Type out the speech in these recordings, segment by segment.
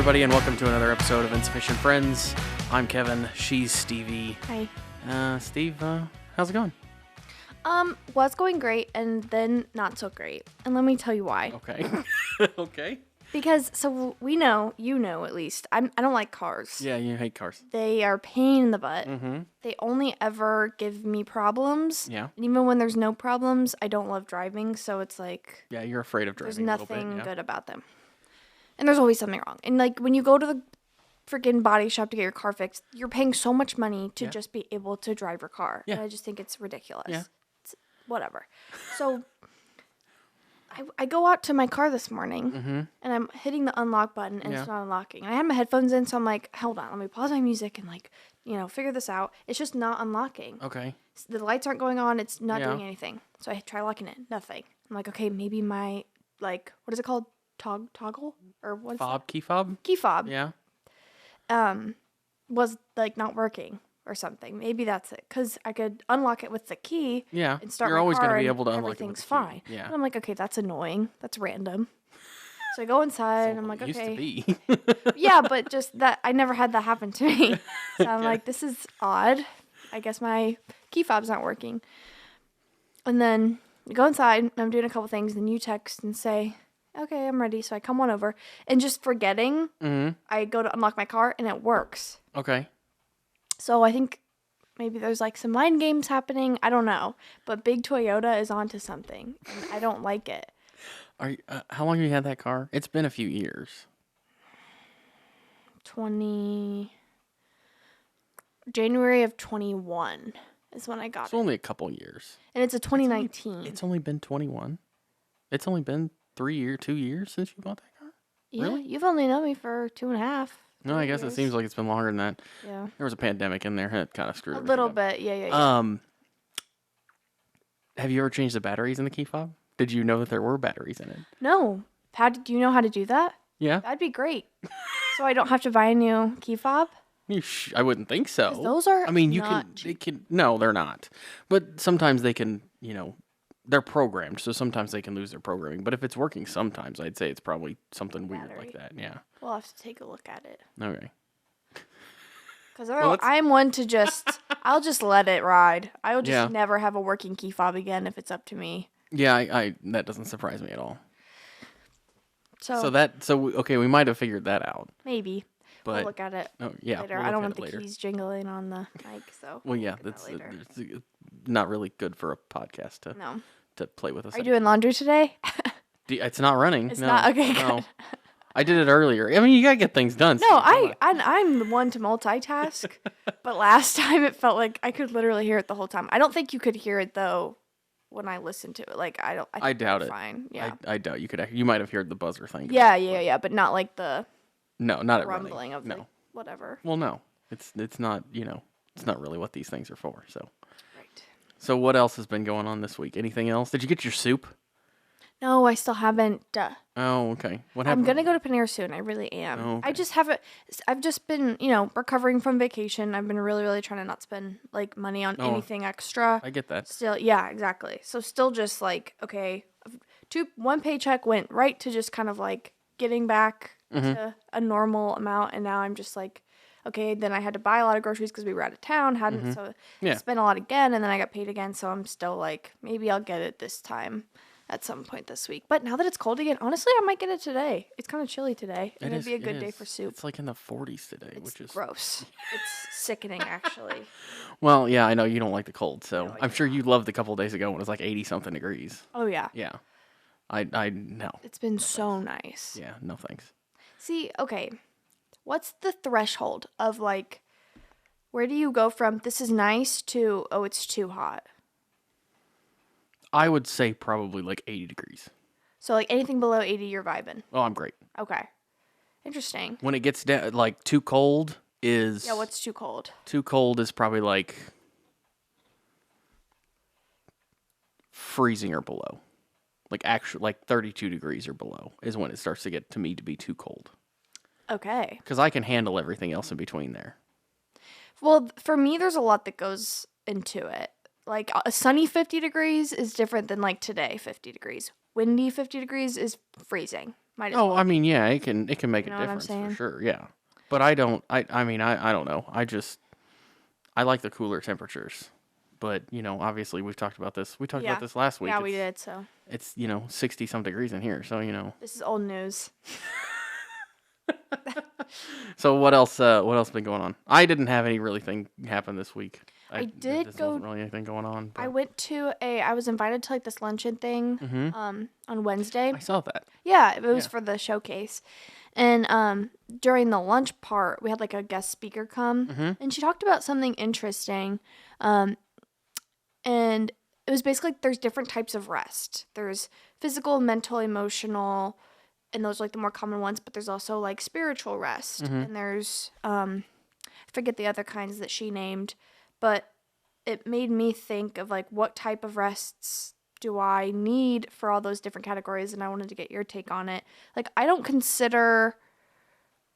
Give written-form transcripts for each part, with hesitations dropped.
everybody, and welcome to another episode of Insufficient Friends. I'm Kevin. She's Stevie. Hi. Steve, how's it going? Was going great, and then not so great. And let me tell you why. Okay. Okay. Because, so we know, you know at least, I don't like cars. Yeah, you hate cars. They are a pain in the butt. Mm-hmm. They only ever give me problems. Yeah. And even when there's no problems, I don't love driving, so it's like... Yeah, you're afraid of driving There's a little nothing bit, good about them. And there's always something wrong. And like when you go to the freaking body shop to get your car fixed, you're paying so much money to just be able to drive your car. Yeah. And I just think it's ridiculous. Yeah. It's whatever. So I go out to my car this morning and I'm hitting the unlock button and it's not unlocking. And I had my headphones in, so I'm like, hold on, let me pause my music and figure this out. It's just not unlocking. Okay. The lights aren't going on. It's not doing anything. So I try locking it. Nothing. I'm like, okay, maybe my, what is it called? Toggle? Or what's Fob? Key fob? Key fob. Yeah. Was not working or something. Maybe that's it. Because I could unlock it with the key. Yeah. And start You're my always car going to be and able to unlock it with everything's the key. fine. Yeah. And I'm like, okay, that's annoying. That's random. So I go inside and I'm like, Used to okay. be. Yeah, but just that, I never had that happen to me. So I'm like, this is odd. I guess my key fob's not working. And then I go inside and I'm doing a couple things. Then you text and say, okay, I'm ready. So I come on over and just forgetting, I go to unlock my car and it works. Okay. So I think maybe there's some mind games happening. I don't know. But Big Toyota is onto something. And I don't like it. How long have you had that car? It's been a few years. January of 21 is when I got It's it. only a couple years. And it's a 2019. It's only been 21. It's only been 2 years since you bought that car? Yeah, Really? you've only known me for 2.5. No, I guess it years. seems like it's been longer than that. Yeah. There was a pandemic in there. It kind of screwed A everything little up. bit. Yeah. Have you ever changed the batteries in the key fob? Did you know that there were batteries in it? No. Do you know how to do that? Yeah. That'd be great. So I don't have to buy a new key fob? I wouldn't think so. 'Cause those are I mean, you not can. cheap. They can. No, they're not. But sometimes they can. They're programmed, so sometimes they can lose their programming. But if it's working, sometimes I'd say it's probably something weird like that. Yeah. We'll have to take a look at it. Okay. Because I'm one to I'll just let it ride. I will just Yeah. never have a working key fob again if it's up to me. Yeah, I that doesn't surprise me at all. So Okay, we might have figured that out. maybe. But We'll look at it yeah, later. we'll I don't look want at the it later. keys jingling on the mic, so Well, yeah, we'll look that's at that later. it's not really good for a podcast to No. play with us. Are you doing laundry today? It's not running. It's no, not? Okay, no. good. I did it earlier. I mean, you gotta get things done. No, I'm the one to multitask. But last time it felt like I could literally hear it the whole time. I don't think you could hear it though when I listened to it. I doubt it. Fine. Yeah. I doubt you could. You might have heard the buzzer thing. Yeah, but not like the No, not at rumbling running. of No. whatever. Well, no. It's not. It's not really what these things are for. So. Right. So what else has been going on this week? Anything else? Did you get your soup? No, I still haven't. Oh, okay. What I'm happened? gonna go to Panera soon. I really am. Oh, okay. I just haven't. I've just been, recovering from vacation. I've been really, really trying to not spend money on anything extra. I get that. Still, yeah, exactly. So still just okay, one paycheck went right to just kind of getting back to a normal amount, and now I'm just okay. Then I had to buy a lot of groceries because we were out of town. Hadn't so Yeah. spent a lot again, and then I got paid again. So I'm still maybe I'll get it this time. At some point this week. But now that it's cold again, honestly, I might get it today. It's kind of chilly today. And it'd be a good day for soup. It's in the 40s today, It's which is gross. It's sickening, actually. Well, yeah, I know you don't like the cold, so No, I I'm sure you loved a couple days ago when it was 80 something degrees. Oh, yeah. Yeah. I no. It's been so nice. Yeah, no thanks. See, okay. What's the threshold of where do you go from this is nice to, oh, it's too hot? I would say probably 80 degrees. So anything below 80, you're vibing. Oh, I'm great. Okay. Interesting. When it gets down, too cold is... Yeah, what's too cold? Too cold is probably freezing or below. Actually, 32 degrees or below is when it starts to get to me to be too cold. Okay. Because I can handle everything else in between there. Well, for me, there's a lot that goes into it. A sunny 50 degrees is different than today 50 degrees. Windy 50 degrees is freezing. Might as Oh, well I be. mean, yeah, it can make a know what I'm difference for saying? sure. Yeah, but I don't. I mean, I don't know. I like the cooler temperatures, but obviously we've talked about this. We talked about Yeah. this last week. Yeah, we did. So It's 60 some degrees in here, so. this is old news. So what else? What else been going on? I didn't have any really thing happen this week. I did This go. wasn't really anything going on. I But went to I was invited to like this luncheon thing on Wednesday. I saw that. Yeah, it was Yeah. for the showcase. And during the lunch part, we had like a guest speaker come and she talked about something interesting. And it was basically like there's different types of rest. There's physical, mental, emotional, and those are like the more common ones, but there's also like spiritual rest. And there's I forget the other kinds that she named, but it made me think of like what type of rests do I need for all those different categories, and I wanted to get your take on it. Like I don't consider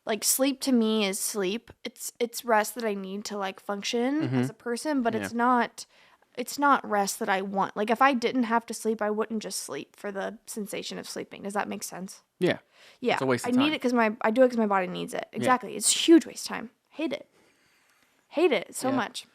like sleep to me is sleep. It's rest that I need to like function as a person, but Yeah. it's not rest that I want. Like if I didn't have to sleep, I wouldn't just sleep for the sensation of sleeping. Does that make sense? Yeah. Yeah. It's a waste of I need time. it because I do it because my body needs it. Exactly. It's a huge waste of time. Hate it. Hate it so Yeah. much.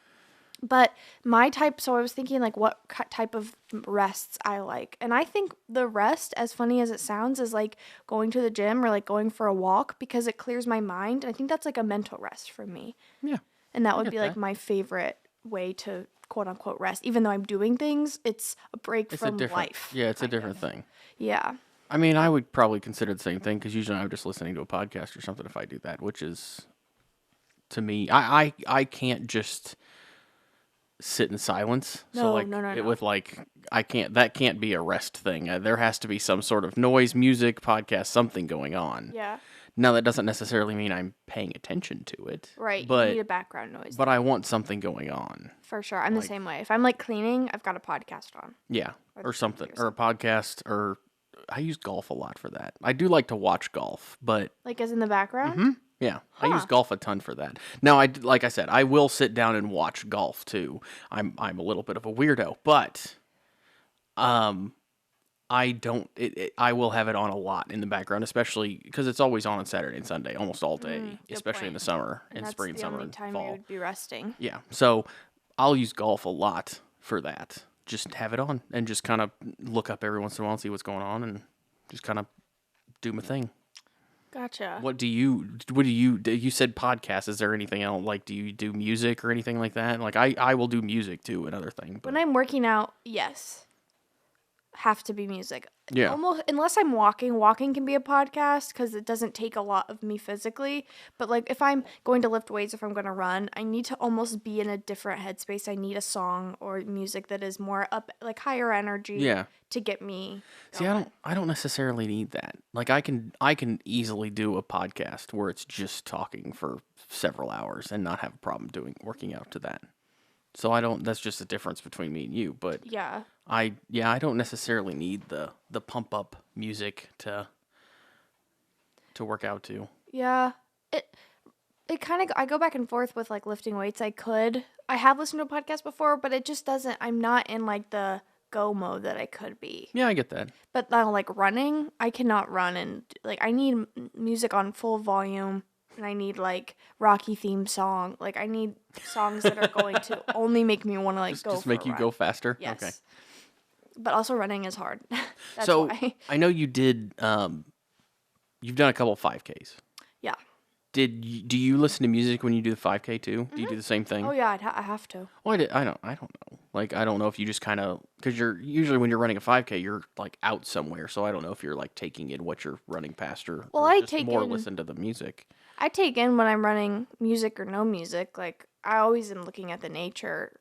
But my type, so I was thinking like what type of rests I like. And I think the rest, as funny as it sounds, is like going to the gym or like going for a walk because it clears my mind. I think that's like a mental rest for me. Yeah. And that would get be like that. my favorite way to quote unquote rest. Even though I'm doing things, it's a break It's from a different. life. Yeah, it's a kind different of. thing. Yeah. I mean, I would probably consider the same thing because usually I'm just listening to a podcast or something if I do that, which is, to me, I can't just sit in silence. So No, like no. with like that can't be a rest thing. There has to be some sort of noise, music, podcast, something going on. Yeah. Now that doesn't necessarily mean I'm paying attention to it. Right. But You need a background noise. but I want something going on. For sure. I'm the same way. If I'm like cleaning, I've got a podcast on. Yeah, Or or the something, TV or a podcast, or I use golf a lot for that. I do like to watch golf, but Like as in the background? yeah, I use golf a ton for that. Now, like I said, I will sit down and watch golf too. I'm a little bit of a weirdo, but I don't. I will have it on a lot in the background, especially because it's always on Saturday and Sunday, almost all day, especially in point. the summer, And in that's spring, the summer, only and time you fall. would be resting. Yeah, so I'll use golf a lot for that. Just have it on and just kind of look up every once in a while and see what's going on, and just kind of do my thing. Gotcha. What do you said podcast? Is there anything else? Like, do you do music or anything like that? Like, I will do music too, another thing. But When I'm working out, yes. Have to be music. yeah, Almost, unless I'm walking can be a podcast because it doesn't take a lot of me physically. But like if I'm going to lift weights, if I'm going to run, I need to almost be in a different headspace. I need a song or music that is more up, like higher energy. Yeah. To get me. See, I don't necessarily need that. Like, I can easily do a podcast where it's just talking for several hours and not have a problem working out to that. So I don't. That's just a difference between me and you. But Yeah. I don't necessarily need the pump up music to work out to. Yeah. It kind of, I go back and forth with like lifting weights. I have listened to a podcast before, but it just doesn't, I'm not in like the go mode that I could be. Yeah, I get that. But now like running, I cannot run and like I need music on full volume and I need like Rocky theme song. Like I need songs that are going to only make me want to like go Just for make a you run. go faster. Yes. Okay. But also running is hard. That's So why. I know you did. You've done a couple of 5Ks. Yeah. Do you listen to music when you do the 5K too? Do you do the same thing? Oh yeah, I have to. Well, I don't know. Like, I don't know if you just kind of, because you're usually when you're running a 5K, you're like out somewhere. So I don't know if you're like taking in what you're running past or I just take more in- listen to the music. I take in when I'm running music or no music. Like I always am looking at the nature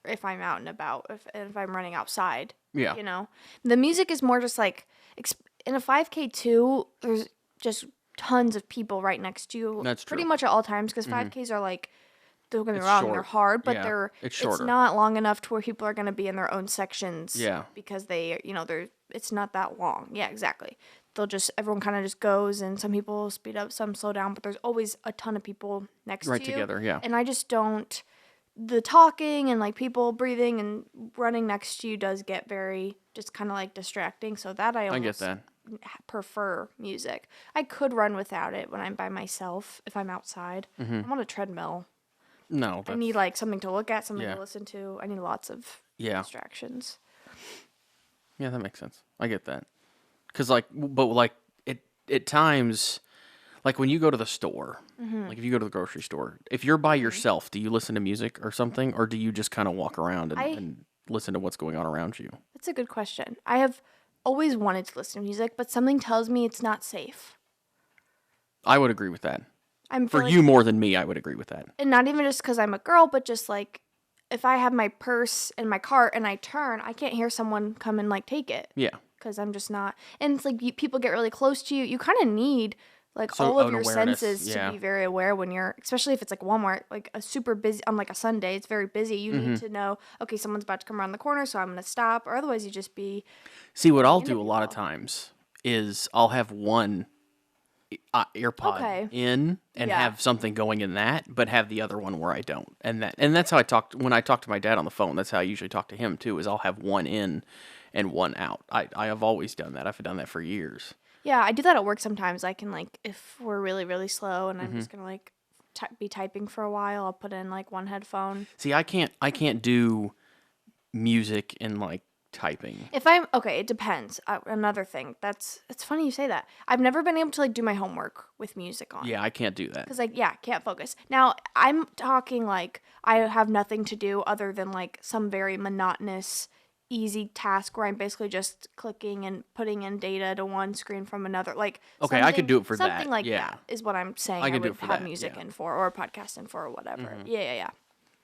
if I'm out and about, if I'm running outside. Yeah. You know, the music is more just like in a 5K too. There's just tons of people right next to you. That's Pretty true. much at all times because 5Ks are like. Don't get me It's wrong, short. they're hard, but Yeah, it's it's shorter. not long enough to where people are going to be in their own sections. Yeah. Because it's not that long. Yeah, exactly. Everyone kind of just goes, and some people speed up, some slow down, but there's always a ton of people next Right to you. together, yeah. And I just don't. The talking and like people breathing and running next to you does get very just kind of like distracting. So that I I get almost that. prefer music. I could run without it when I'm by myself if I'm outside. Mm-hmm. I'm on a treadmill. No, I that's need like something to look at, something yeah, to listen to. I need lots of yeah, distractions. yeah. That makes sense. I get that. Cause like, but like it at times, like when you go to the store, like if you go to the grocery store, if you're by yourself, do you listen to music or something, or do you just kind of walk around I and listen to what's going on around you? That's a good question. I have always wanted to listen to music, but something tells me it's not safe. I would agree with that. I'm For feel like, you more than me, I would agree with that. and not even just because I'm a girl, but just like if I have my purse in my cart and I turn, I can't hear someone come and like take it Yeah. because I'm just not. And it's like people get really close to you. You kind of need like So all of an your awareness, senses yeah. to be very aware when you're, especially if it's like Walmart, like a super busy on like a Sunday. It's very busy. You need to know, okay, someone's about to come around the corner, so I'm gonna stop, or otherwise you just be See, what I'll into do a lot of people. times is I'll have one earpod Okay. in and Yeah. have something going in that, but have the other one where I don't. And that's how I talk when I talk to my dad on the phone. That's how I usually talk to him too. Is I'll have one in and one out. I have always done that. I've done that for years. Yeah, I do that at work sometimes. I can like if we're really really slow and I'm just gonna like be typing for a while, I'll put in like one headphone. See, I can't do music in like typing. If I'm okay, it depends. Another thing it's funny you say that. I've never been able to like do my homework with music on. Yeah, I can't do that. Cause like yeah, can't focus. Now I'm talking like I have nothing to do other than like some very monotonous, easy task where I'm basically just clicking and putting in data to one screen from another. Like Okay, I could do it for that. something like Yeah. that is what I'm saying. I I could do would it for have that, music yeah. in for or a podcast in for or whatever. Yeah.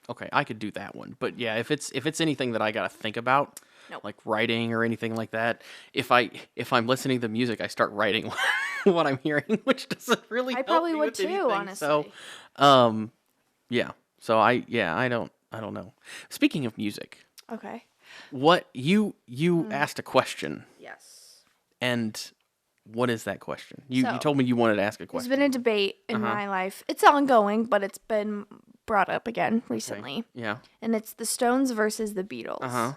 Okay, I could do that one. But yeah, if it's anything that I got to think about, Nope. like writing or anything like that, if I'm listening to music, I start writing what I'm hearing, which doesn't really I help probably me would with too, anything. honestly. So, yeah. So I don't know. Speaking of music, Okay. what you asked a question, Yes. and what is that question? You So, told me you wanted to ask a There's question. been a debate in Uh-huh. my life. It's ongoing, but it's been brought up again recently. Yeah. And it's the Stones versus the Beatles. Uh-huh.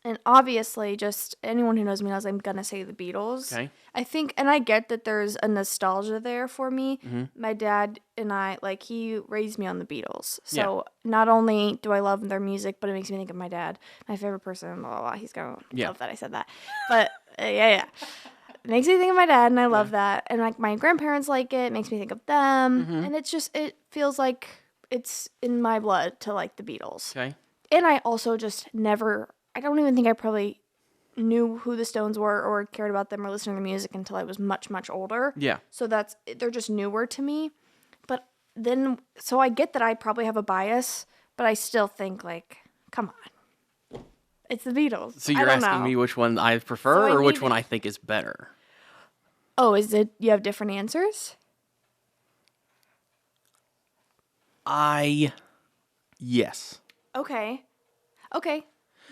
And obviously, just anyone who knows me knows I'm going to say the Beatles. Okay. I think, and I get that there's a nostalgia there for me. Mm-hmm. My dad and I, like, he raised me on the Beatles. So not only do I love their music, but it makes me think of my dad, my favorite person, blah, blah, blah. He's going to Yeah. love that I said that. But yeah. It makes me think of my dad, and I love that. And, like, my grandparents like it. It makes me think of them. Mm-hmm. And it's just, it feels like it's in my blood to like the Beatles. Okay. And I also just never, I don't even think I probably knew who the Stones were or cared about them or listened to their music until I was much, much older. Yeah. So they're just newer to me. But then, so I get that I probably have a bias, but I still think, like, come on. It's the Beatles. So you're I don't asking know. me which one I prefer So I or which need- one I think is better? Oh, is it, you have different answers? Yes. Okay.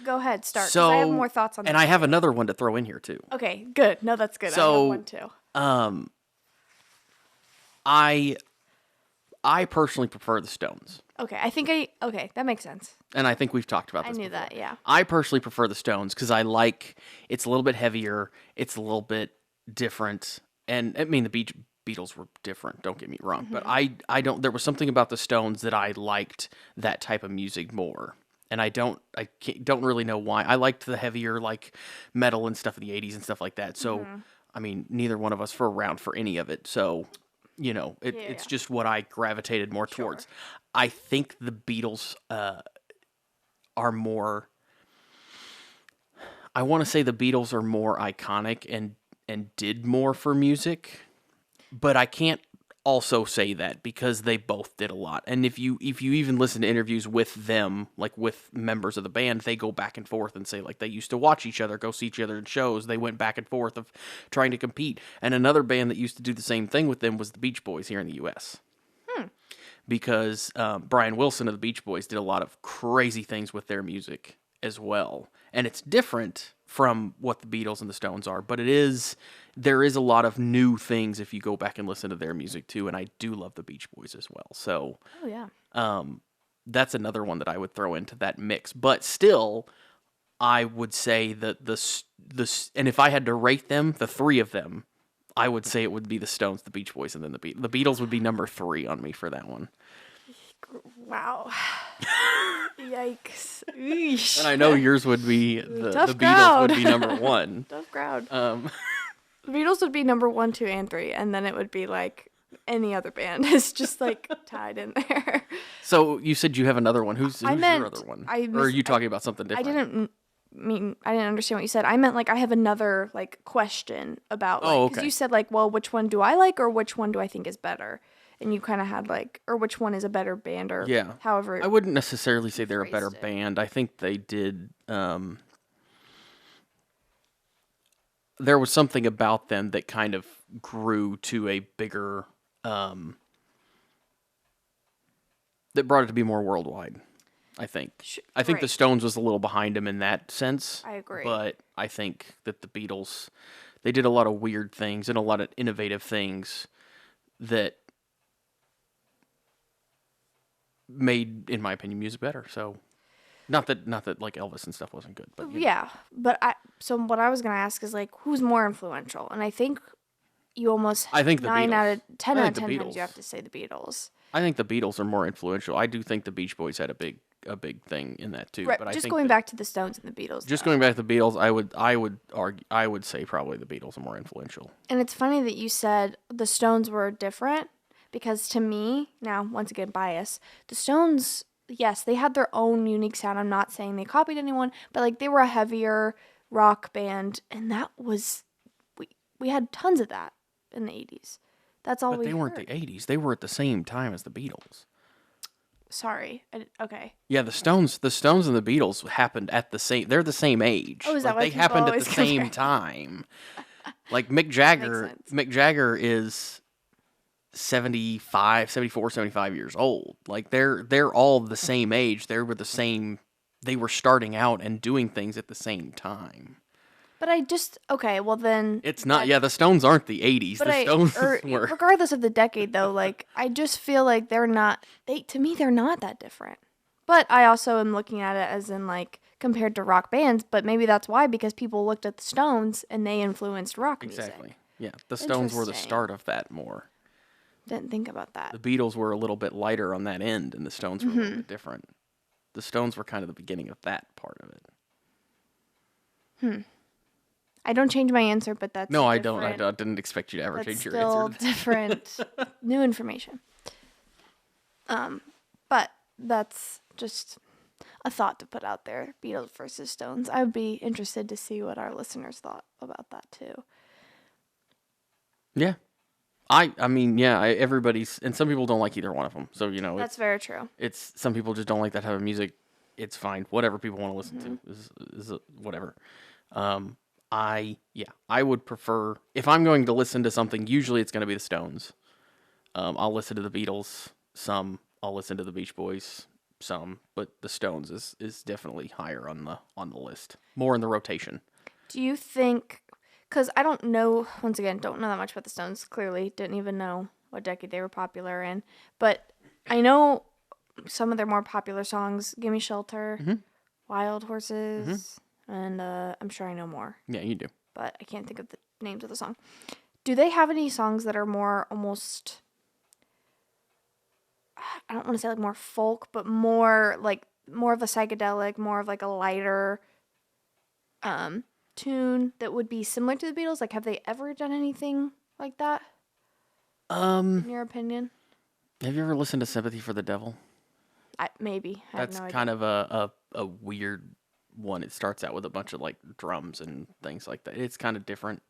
Go ahead, start. 'Cause So I have more thoughts on that. and I have another one to throw in here too. Okay, good. No, that's good. I So- have one too. I personally prefer the Stones. Okay, that makes sense. And I think we've talked about I this knew before. that, yeah. I personally prefer the Stones because it's a little bit heavier, it's a little bit different, and I mean the Beatles were different. Don't get me wrong, but I don't. There was something about the Stones that I liked that type of music more, and I don't really know why. I liked the heavier like metal and stuff in the '80s and stuff like that. So I mean, neither one of us were around for any of it, so. It's just what I gravitated more towards. I think the Beatles are more. I want to say the Beatles are more iconic and did more for music, but I can't also say that because they both did a lot. And if you even listen to interviews with them, like with members of the band, they go back and forth and say like they used to watch each other, go see each other in shows. They went back and forth of trying to compete. And another band that used to do the same thing with them was the Beach Boys here in the U.S. Because Brian Wilson of the Beach Boys did a lot of crazy things with their music as well. And it's different from what the Beatles and the Stones are, but there is a lot of new things if you go back and listen to their music too, and I do love the Beach Boys as well. So Oh, yeah. that's another one that I would throw into that mix. But still, I would say that and if I had to rate them, the three of them, I would say it would be the Stones, the Beach Boys, and then the Beatles. The Beatles would be number 3 on me for that one. Wow. Yikes. Eesh. And I know yours would be the Beatles crowd. would be number 1. Tough crowd. Um, The Beatles would be number 1, 2, and 3, and then it would be like any other band is just like tied in there. so you said you have another one. Who's your other one? Or are you talking about something different? I didn't understand what you said. I meant like I have another like question about like, okay. because you said like, well, which one do I like or which one do I think is better? And you kind of had like, or which one is a better band or however. I wouldn't necessarily say they're a better it. band. I think they did. There was something about them that kind of grew to a bigger, that brought it to be more worldwide, I think. I think the Stones was a little behind them in that sense. I agree. But I think that the Beatles, they did a lot of weird things and a lot of innovative things that made, in my opinion, music better. So, not that like Elvis and stuff wasn't good, but yeah. But so what I was gonna ask is like, who's more influential? And I think you almost I think the 9 Beatles. out of 10 I out think of the 10 Beatles. times you have to say the Beatles. I think the Beatles are more influential. I do think the Beach Boys had a big thing in that too. Right. But I Just think going back to the Stones and the Beatles. just though. going back to the Beatles, I would say probably the Beatles are more influential. And it's funny that you said the Stones were different because to me, now once again bias, the Stones, yes, they had their own unique sound. I'm not saying they copied anyone, but like they were a heavier rock band, and that was we had tons of that in the 80s. That's all But we they weren't heard. the 80s. They were at the same time as the Beatles. Sorry. Okay. Yeah, the Stones and the Beatles happened at the same. They're the same age. Oh, is that like, why they people happened at the always compare same them? time? Like Mick Jagger. sense. Mick Jagger is 74, 75 years old. Like they're all the same age. They were the same. They were starting out and doing things at the same time. But okay, well then. It's not. Yeah, the Stones aren't the 80s. But The Stones were. regardless of the decade though, like I just feel like they're not that different. But I also am looking at it as in like compared to rock bands, but maybe that's why because people looked at the Stones and they influenced rock music. Exactly. Yeah, the Stones were the Interesting. start of that more. Didn't think about that. The Beatles were a little bit lighter on that end, and the Stones were a little bit different. The Stones were kind of the beginning of that part of it. I don't change my answer, but that's No, I don't. different. I didn't expect you to ever That's change your still answer. different. New information. But that's just a thought to put out there. Beatles versus Stones. I would be interested to see what our listeners thought about that too. Yeah. I mean, yeah, everybody's, and some people don't like either one of them. So, That's very true. it's some people just don't like that type of music. It's fine. Whatever people want to listen to is whatever. I would prefer, if I'm going to listen to something, usually it's going to be the Stones. I'll listen to the Beatles, some. I'll listen to the Beach Boys, some. But the Stones is definitely higher on the list, more in the rotation. Do you think, because I don't know, once again, don't know that much about the Stones, clearly, didn't even know what decade they were popular in, but I know some of their more popular songs, Gimme Shelter, Wild Horses, and I'm sure I know more, Yeah, you do. but I can't think of the names of the song. Do they have any songs that are more almost, I don't want to say like more folk, but more of a psychedelic, more of like a lighter tune that would be similar to the Beatles? Like, have they ever done anything like that? In your opinion? Have you ever listened to Sympathy for the Devil? Maybe. I have That's no idea. kind of a weird one. It starts out with a bunch of like drums and things like that. It's kind of different.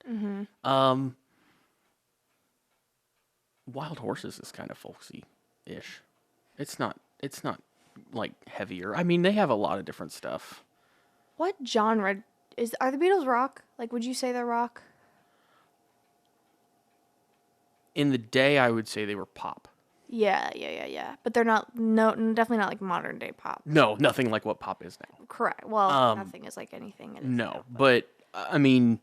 Wild Horses is kind of folksy-ish. It's not like heavier. I mean, they have a lot of different stuff. What genre are the Beatles rock? Like, would you say they're rock? In the day, I would say they were pop. Yeah. But they're not. No, definitely not like modern day pop. No, nothing like what pop is now. Correct. Well, nothing is like anything. It is No, now, but I mean,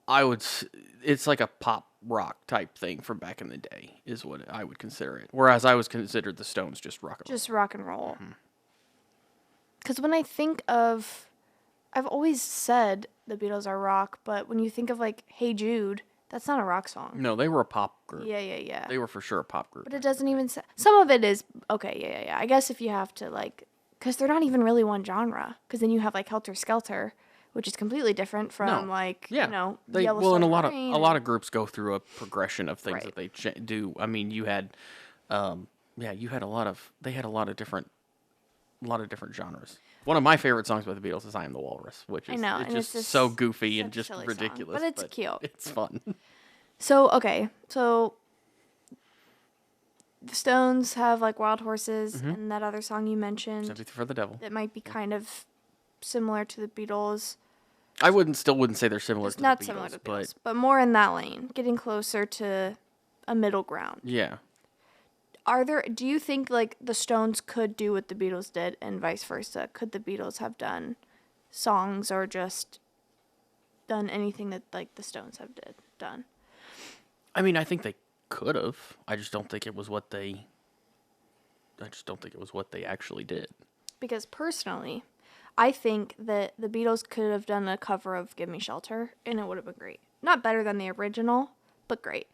it's like a pop rock type thing from back in the day is what I would consider it. Whereas I was considered the Stones just rock and roll. just rock and roll. Because when I think of I've always said the Beatles are rock, but when you think of like Hey Jude, that's not a rock song. No, they were a pop group. Yeah. They were for sure a pop group. But it doesn't even say, some of it is okay. Yeah. I guess if you have to like, because they're not even really one genre. Because then you have like Helter Skelter, which is completely different from like Yellowstone and a Rain lot of groups go through a progression of things Right. that they do. I mean, you had, you had a lot of different genres. One of my favorite songs by the Beatles is "I Am the Walrus," which is know, it's and just it's just so goofy such and a just silly song, ridiculous, but it's cute. It's fun. So the Stones have like Wild Horses and that other song you mentioned Sympathy for the Devil. that might be kind of similar to the Beatles. I still wouldn't say they're similar It's to not the Beatles, similar to the but Beatles, but more in that lane, getting closer to a middle ground. yeah. Do you think like the Stones could do what the Beatles did and vice versa? Could the Beatles have done songs or just done anything that like the Stones have done? I mean, I think they could have. I just don't think it was what they actually did. Because personally, I think that the Beatles could have done a cover of Give Me Shelter and it would have been great. Not better than the original, but great.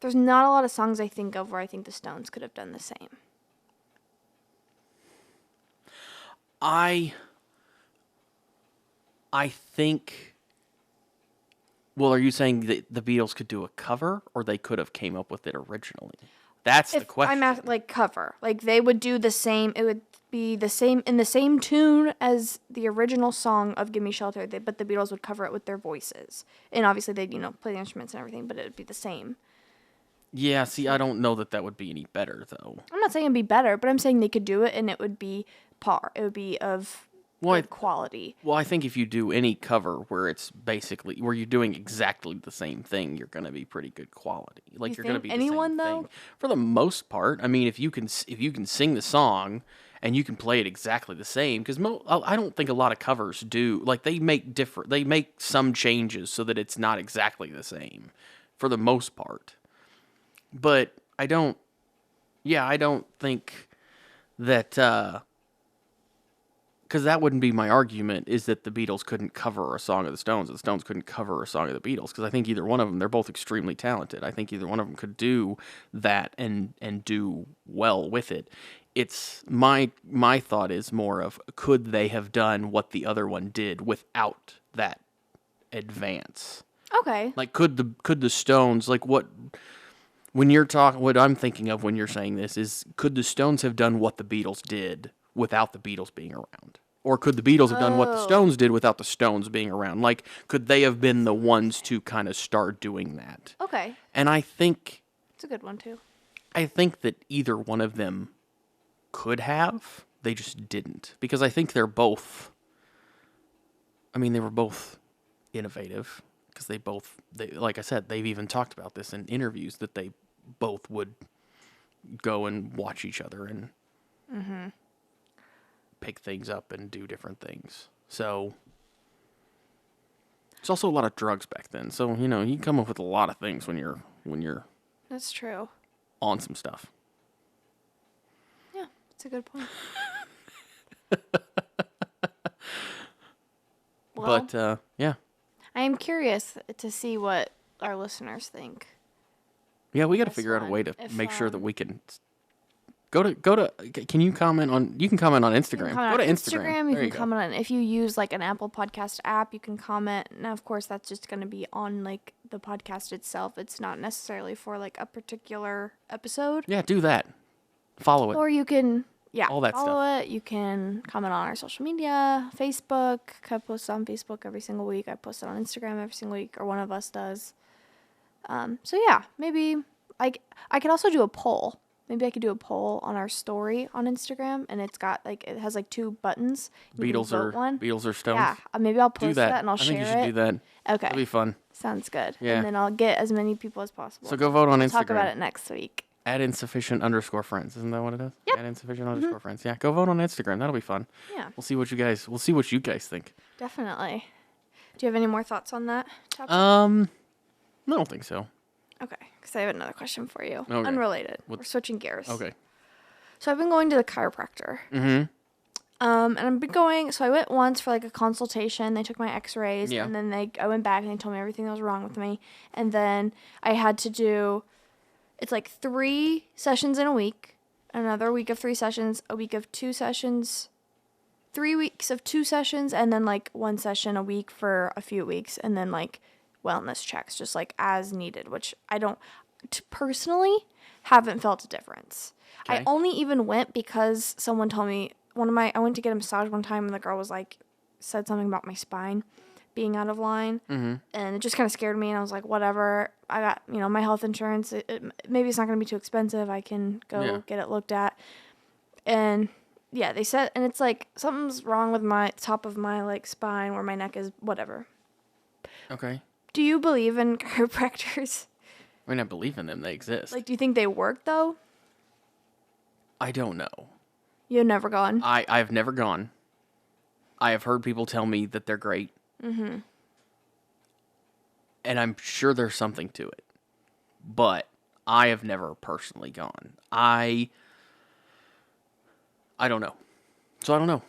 There's not a lot of songs I think of where I think the Stones could have done the same. I think. Well, are you saying that the Beatles could do a cover, or they could have came up with it originally? That's the question. I'm at like cover, like they would do the same. It would be the same in the same tune as the original song of "Give Me Shelter," but the Beatles would cover it with their voices, and obviously they'd play the instruments and everything, but it would be the same. Yeah, see, I don't know that would be any better, though. I'm not saying it'd be better, but I'm saying they could do it, and it would be par. It would be of good quality. Well, I think if you do any cover where it's basically where you're doing exactly the same thing, you're going to be pretty good quality. Like you're going to be anyone the same though? thing for the most part. I mean, if you can sing the song and you can play it exactly the same, because I don't think a lot of covers do. Like they make some changes so that it's not exactly the same, for the most part. But I don't think that, because that wouldn't be my argument, is that the Beatles couldn't cover a song of the Stones, or the Stones couldn't cover a song of the Beatles, because I think either one of them, they're both extremely talented. I think either one of them could do that and do well with it. It's my thought is more of, could they have done what the other one did without that advance? Okay. Like could the Stones, like what I'm thinking of when you're saying this is, could the Stones have done what the Beatles did without the Beatles being around? Or could the Beatles have done what the Stones did without the Stones being around? Like, could they have been the ones to kind of start doing that? Okay. And I think It's a good one too. I think that either one of them could have. They just didn't. Because I think they were both innovative. Because like I said, they've even talked about this in interviews, that they both would go and watch each other and pick things up and do different things. So there's also a lot of drugs back then. So, you can come up with a lot of things when you're That's true. on some stuff. Yeah, that's a good point. Well, But yeah. I am curious to see what our listeners think. Yeah, we got to This figure out a way to one, make sure that we can go to. Can you comment on? You can comment on Instagram. Comment Go to on Instagram. You There can comment on, if you use like an Apple Podcast app, you can comment. Now, of course, that's just going to be on like the podcast itself. It's not necessarily for like a particular episode. Yeah, do that. Follow it. Or you can, all that follow stuff. it. You can comment on our social media, Facebook. I post on Facebook every single week. I post it on Instagram every single week, or one of us does. So yeah, maybe I could also do a poll. Maybe I could do a poll on our story on Instagram, and it has like two buttons. Beatles or Stones. Yeah, maybe I'll post that. and I'll share it. I think you should do that. Okay, That'd be fun. sounds good. Yeah. And then I'll get as many people as possible. So go vote on We'll Instagram. talk about it next week. @insufficient_friends. Isn't that what it is? Yep. @insufficient_friends. Yeah, go vote on Instagram. That'll be fun. Yeah, We'll see what you guys think. definitely. Do you have any more thoughts on that topic? I don't think so. Okay, because I have another question for you. Okay. Unrelated. We're switching gears. Okay. So I've been going to the chiropractor. Mm-hmm. And I've been going, so I went once for like a consultation. They took my x-rays, Yeah. and then I went back and they told me everything that was wrong with me. And then I had to do, it's like 3 sessions in a week, another week of 3 sessions, a week of 2 sessions, 3 weeks of 2 sessions, and then like 1 session a week for a few weeks, and then like wellness checks, just like as needed, which I don't, personally, haven't felt a difference. Okay. I only even went because someone told me, I went to get a massage one time, and the girl was like, said something about my spine being out of line, and it just kind of scared me, and I was like, whatever, I got, my health insurance, maybe it's not going to be too expensive, I can go get it looked at, and yeah, they said, and it's like, something's wrong with my top of my like spine where my neck is, whatever. Okay. Do you believe in chiropractors? I mean, I believe in them. They exist. Like, do you think they work though? I don't know. You've never gone? I've never gone. I have heard people tell me that they're great. Mm-hmm. And I'm sure there's something to it. But I have never personally gone. I don't know. So I don't know.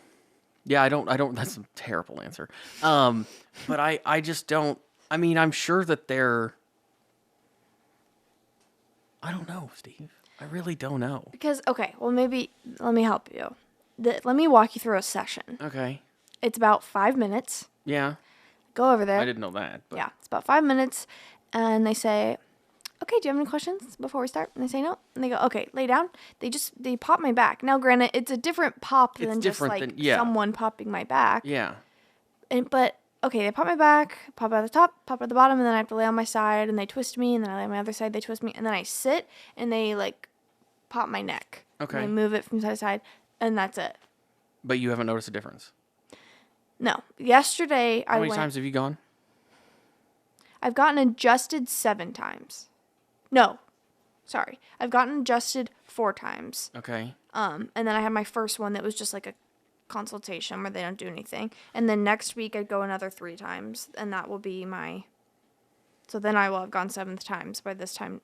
Yeah, I don't, that's a terrible answer. But I just don't, I mean, I'm sure that they're, I don't know, Steve. I really don't know. Because, okay, well, maybe, let me help you. Let me walk you through a session. Okay. It's about 5 minutes. Yeah. Go over there. I didn't know that. But. Yeah, it's about 5 minutes. And they say, okay, do you have any questions before we start? And they say no. And they go, okay, lay down. They pop my back. Now, granted, it's a different pop than just like someone popping my back. Yeah. But, okay, they pop my back, pop at the top, pop at the bottom, and then I have to lay on my side, and they twist me, and then I lay on my other side, they twist me, and then I sit, and they, like, pop my neck. Okay. And they move it from side to side, and that's it. But you haven't noticed a difference? No. Yesterday, How many times have you gone? I've gotten adjusted 7 times. No. Sorry. I've gotten adjusted 4 times. Okay. And then I had my first one that was just like a consultation where they don't do anything. And then next week I'd go another 3 times, and that will be my, so then I will have gone 7 times by this time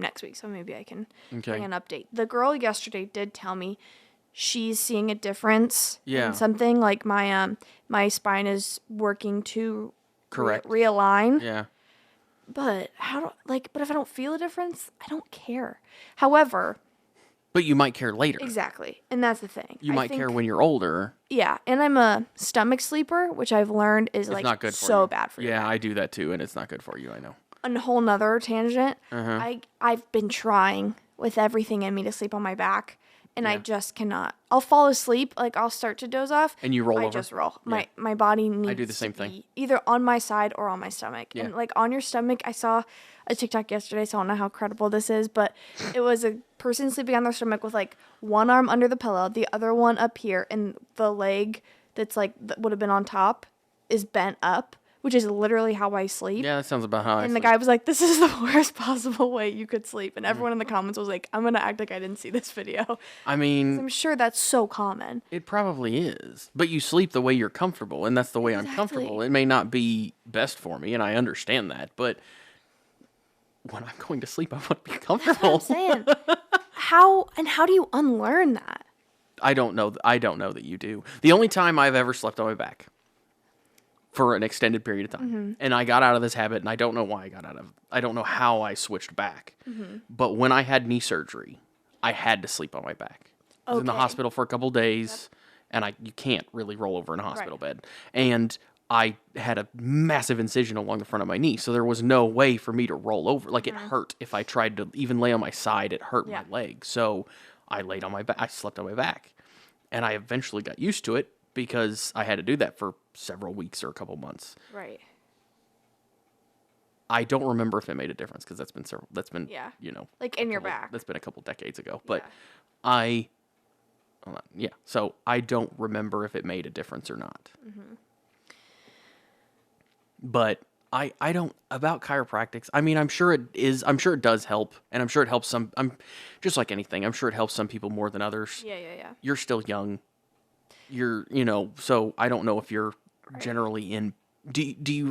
next week. So maybe I can bring an update. The girl yesterday did tell me she's seeing a difference in something, like my spine is working to realign. Yeah. But but if I don't feel a difference, I don't care. However, but you might care later. Exactly. And that's the thing. You might care when you're older. Yeah. And I'm a stomach sleeper, which I've learned is it's like not good for so you. bad for you. Yeah, I do that too, and it's not good for you, I know. A whole nother tangent. I've been trying with everything in me to sleep on my back, and I just cannot. I'll fall asleep, like I'll start to doze off. And you roll over? I just roll. My body needs I do the same thing. Either on my side or on my stomach. Yeah. And like on your stomach, I saw a TikTok yesterday, so I don't know how credible this is, but it was a person sleeping on their stomach with like one arm under the pillow, the other one up here, and the leg that's like that would have been on top is bent up, which is literally how I sleep. Yeah, that sounds about how I sleep. And the guy was like, this is the worst possible way you could sleep. And everyone in the comments was like, I'm going to act like I didn't see this video. I mean, I'm sure that's so common. It probably is. But you sleep the way you're comfortable, and that's the way I'm comfortable. It may not be best for me, and I understand that, but when I'm going to sleep, I want to be comfortable. That's what I'm saying. How do you unlearn that? I don't know that you do. The only time I've ever slept on my back for an extended period of time, and I got out of this habit, and I don't know why I don't know how I switched back. But when I had knee surgery, I had to sleep on my back. I was in the hospital for a couple days, and you can't really roll over in a hospital bed. And I had a massive incision along the front of my knee, so there was no way for me to roll over. Like, it hurt. If I tried to even lay on my side, it hurt my leg. So I laid on my back. I slept on my back. And I eventually got used to it because I had to do that for several weeks or a couple months. Right. I don't remember if it made a difference because that's been like in your back. That's been a couple decades ago. But so I don't remember if it made a difference or not. But I don't, about chiropractics, I mean, I'm sure it does help, and I'm sure it helps I'm just like anything, I'm sure it helps some people more than others. Yeah. You're still young. So I don't know if you're generally in,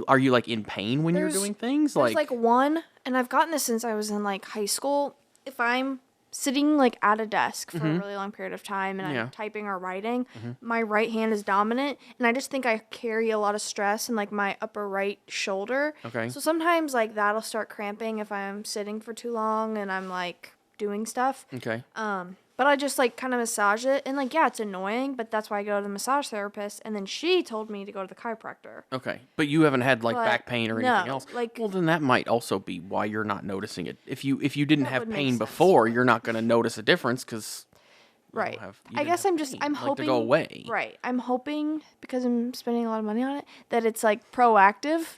are you like in pain when you're doing things? There's like one, and I've gotten this since I was in like high school. If I'm sitting like at a desk for a really long period of time and I'm typing or writing, my right hand is dominant, and I just think I carry a lot of stress in like my upper right shoulder. Okay. So sometimes like that'll start cramping if I'm sitting for too long and I'm like doing stuff. Okay. But I just like kind of massage it, and like, yeah, it's annoying, but that's why I go to the massage therapist, and then she told me to go to the chiropractor. Okay. But you haven't had like But back pain or anything no, else. like- well, then that might also be why you're not noticing it. If you didn't That have would make pain sense. before, you're not going to notice a difference because Right. I guess I'm hoping to go away. Right. I'm hoping, because I'm spending a lot of money on it, that it's like proactive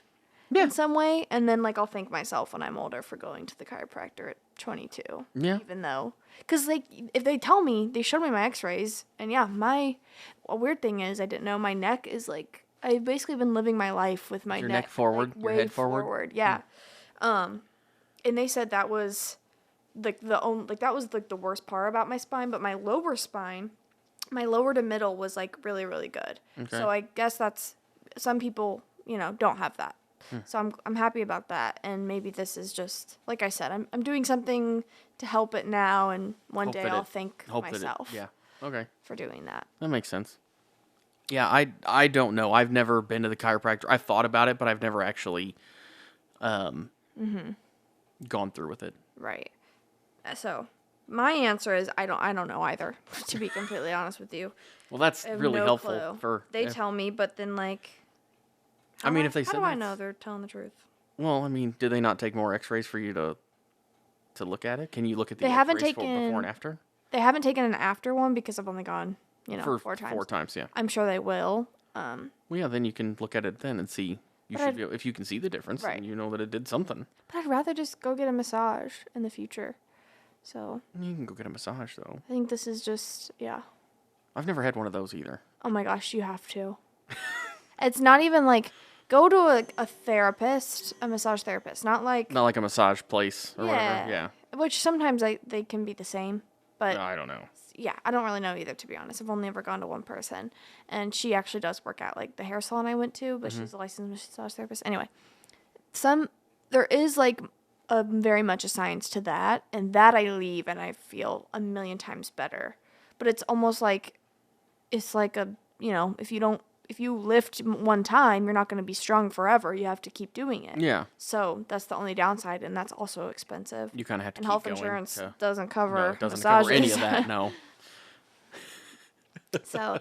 in some way, and then like I'll thank myself when I'm older for going to the chiropractor at 22. Yeah. Even though, because like if they tell me, they showed me my X-rays, and yeah, a weird thing is I didn't know my neck is like, I've basically been living my life with my Your neck neck forward, like, your way head forward? Yeah. And they said that was like that was like the worst part about my spine, but my lower spine, my lower to middle was like really, really good. Okay. So I guess that's, some people, don't have that. So I'm happy about that, and maybe this is just, like I said, I'm doing something to help it now, and one day I'll thank myself Okay. for doing that. That makes sense. Yeah, I don't know. I've never been to the chiropractor. I've thought about it, but I've never actually gone through with it. Right. So my answer is I don't know either, to be completely honest with you. Well, that's I have really no helpful clue. for. They tell me, but then like, I mean, if they how said do I that's- know they're telling the truth? Well, I mean, did they not take more X-rays for you to look at it? Can you look at the They haven't X-rays for taken- before and after? They haven't taken an after one because I've only gone, For 4 times. 4 times, yeah. I'm sure they will. Well, yeah, then you can look at it then and see. You But should I'd- be able, if you can see the difference, Right. then you know that it did something. But I'd rather just go get a massage in the future. So You can go get a massage though. I think this is just, yeah. I've never had one of those either. Oh my gosh, you have to. It's not even like, go to a therapist, a massage therapist, not like, Not like a massage place or whatever. Yeah. Which sometimes they can be the same, but I don't know. yeah, I don't really know either, to be honest. I've only ever gone to one person, and she actually does work at like the hair salon I went to, but she's a licensed massage therapist. Anyway, there is like a very much a science to that, and that I leave and I feel a million times better. But it's almost like, it's like a, if you lift one time, you're not going to be strong forever. You have to keep doing it. Yeah. So that's the only downside, and that's also expensive. You kind of have to And keep health going insurance to- doesn't cover No, it doesn't cover any of massages. that. No. So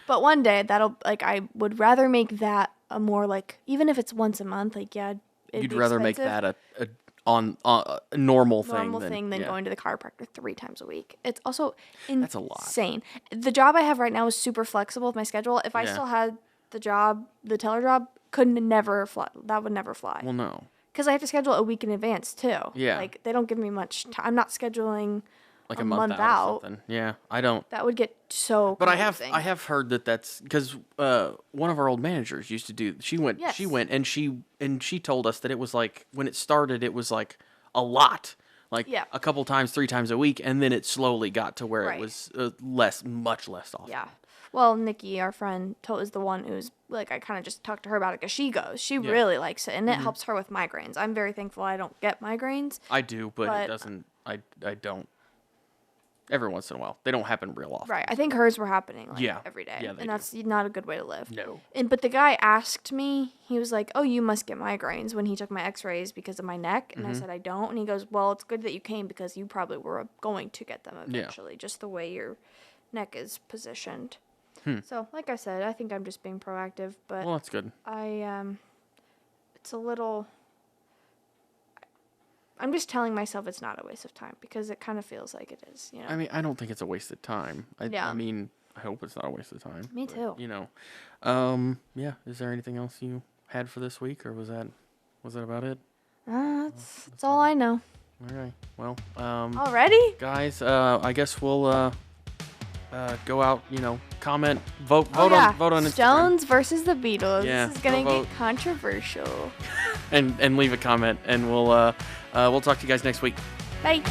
but one day I would rather make that a more like, even if it's once a month, like, yeah, it'd You'd be rather make expensive, that a normal thing than yeah. going to the chiropractor 3 times a week. It's also That's a lot. insane. The job I have right now is super flexible with my schedule. If I Yeah. still had the teller job, could never fly. That would never fly. Well, no. Because I have to schedule a week in advance too. Yeah. Like, they don't give me much time. I'm not scheduling Like a a month out or something. Yeah, I don't. That would get so But confusing. I have heard that's because one of our old managers used to do. She went and she told us that it was like when it started, it was like a lot, like Yeah. a couple times, 3 times a week, and then it slowly got to where Right. it was much less often. Yeah. Well, Nikki, our friend, is the one who's like, I kind of just talked to her about it because she goes. She really likes it, and it helps her with migraines. I'm very thankful I don't get migraines. I do, but But- it doesn't. I don't. Every once in a while, they don't happen real often. Right. I think hers were happening like Yeah. every day. Yeah, they and that's not a good way to live. No. But the guy asked me, he was like, "Oh, you must get migraines," when he took my x-rays because of my neck. And I said, "I don't." And he goes, "Well, it's good that you came because you probably were going to get them eventually, just the way your neck is positioned." So, like I said, I think I'm just being proactive, but Well, that's good. it's a little, I'm just telling myself it's not a waste of time because it kind of feels like it is, I mean, I don't think it's a waste of time. Yeah. I mean, I hope it's not a waste of time. Me but, too. Yeah. Is there anything else you had for this week, or was that about it? That's all I know. All right. Well, Already? guys, I guess we'll go out. Comment, vote Oh, yeah. on Instagram, Stones versus the Beatles. Yeah, This is gonna go get vote. controversial. and leave a comment, and we'll talk to you guys next week. Bye.